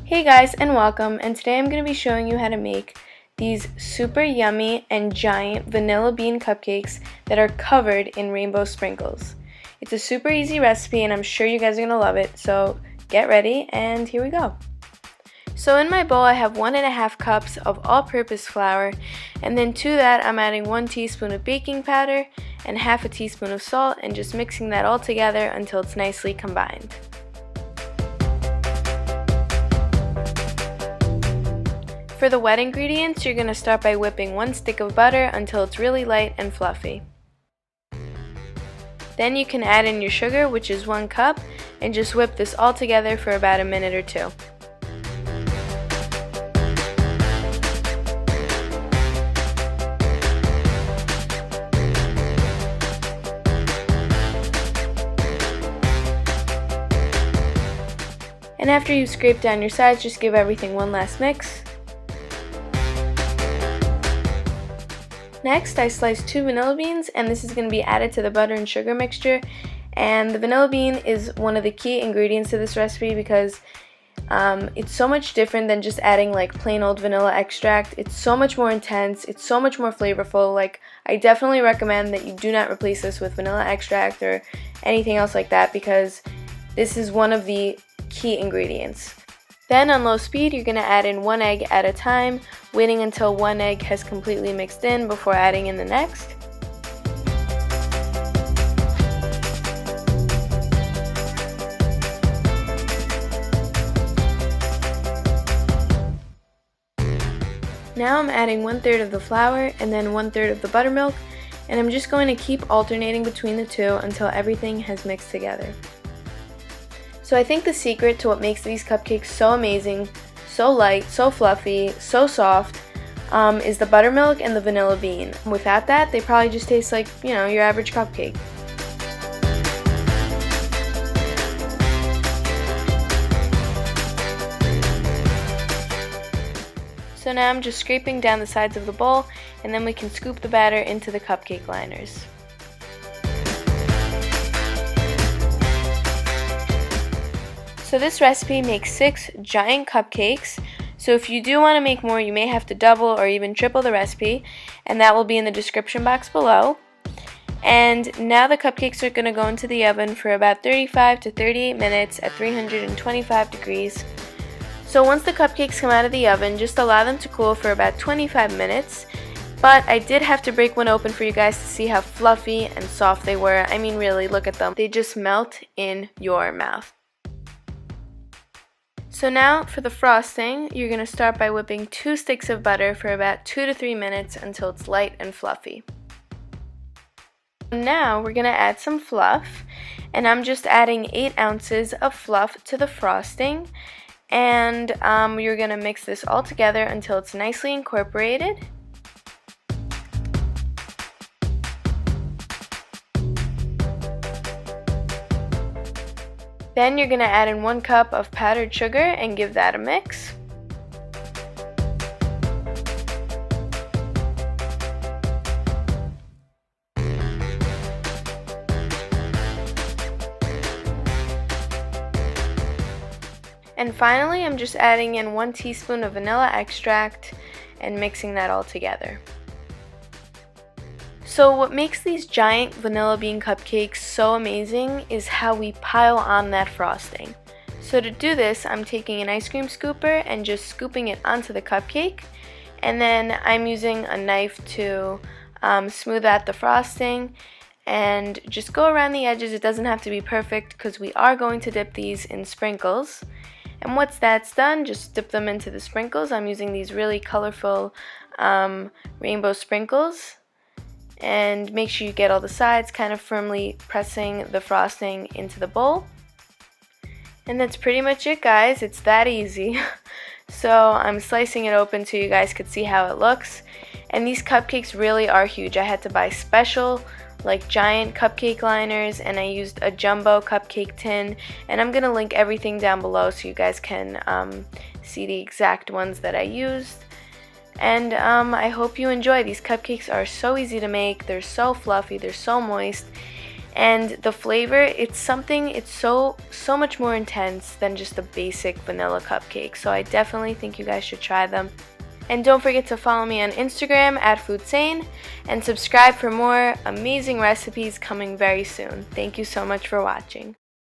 Hey guys, and welcome, and today I'm going to be showing you how to make these super yummy and giant vanilla bean cupcakes that are covered in rainbow sprinkles. It's a super easy recipe and I'm sure you guys are going to love it, so get ready and here we go. So in my bowl I have 1.5 cups of all-purpose flour, and then to that I'm adding 1 teaspoon of baking powder and half a teaspoon of salt and just mixing that all together until it's nicely combined. For the wet ingredients, you're going to start by whipping 1 stick of butter until it's really light and fluffy. Then you can add in your sugar, which is 1 cup, and just whip this all together for about a minute or two. And after you've scraped down your sides, just give everything one last mix. Next, I sliced 2 vanilla beans, and this is going to be added to the butter and sugar mixture. And the vanilla bean is one of the key ingredients to this recipe because it's so much different than just adding like plain old vanilla extract. It's so much more intense, it's so much more flavorful. Like, I definitely recommend that you do not replace this with vanilla extract or anything else like that because this is one of the key ingredients. Then on low speed, you're going to add in 1 egg at a time, waiting until 1 egg has completely mixed in before adding in the next. Now I'm adding 1/3 of the flour and then 1/3 of the buttermilk, and I'm just going to keep alternating between the two until everything has mixed together. So I think the secret to what makes these cupcakes so amazing, so light, so fluffy, so soft, is the buttermilk and the vanilla bean. Without that, they probably just taste like, you know, your average cupcake. So now I'm just scraping down the sides of the bowl, and then we can scoop the batter into the cupcake liners. So this recipe makes 6 giant cupcakes, so if you do want to make more, you may have to double or even triple the recipe, and that will be in the description box below. And now the cupcakes are going to go into the oven for about 35 to 38 minutes at 325 degrees. So once the cupcakes come out of the oven, just allow them to cool for about 25 minutes. But I did have to break one open for you guys to see how fluffy and soft they were. I mean, really, look at them. They just melt in your mouth. So now for the frosting, you're going to start by whipping 2 sticks of butter for about 2 to 3 minutes until it's light and fluffy. Now we're going to add some fluff, and I'm just adding 8 ounces of fluff to the frosting, and you're going to mix this all together until it's nicely incorporated. Then you're going to add in 1 cup of powdered sugar and give that a mix. And finally, I'm just adding in 1 teaspoon of vanilla extract and mixing that all together. So what makes these giant vanilla bean cupcakes so amazing is how we pile on that frosting. So to do this, I'm taking an ice cream scooper and just scooping it onto the cupcake, and then I'm using a knife to smooth out the frosting and just go around the edges. It doesn't have to be perfect because we are going to dip these in sprinkles. And once that's done, just dip them into the sprinkles. I'm using these really colorful rainbow sprinkles. And make sure you get all the sides, kind of firmly pressing the frosting into the bowl. And that's pretty much it, guys. It's that easy. So I'm slicing it open so you guys could see how it looks. And these cupcakes really are huge. I had to buy special, like, giant cupcake liners, and I used a jumbo cupcake tin. And I'm going to link everything down below so you guys can see the exact ones that I used. And I hope you enjoy. These cupcakes are so easy to make, they're so fluffy, they're so moist, And the flavor, it's so much more intense than just a basic vanilla cupcake. So I definitely think you guys should try them. And don't forget to follow me on Instagram at FoodSane and subscribe for more amazing recipes coming very soon. Thank you so much for watching.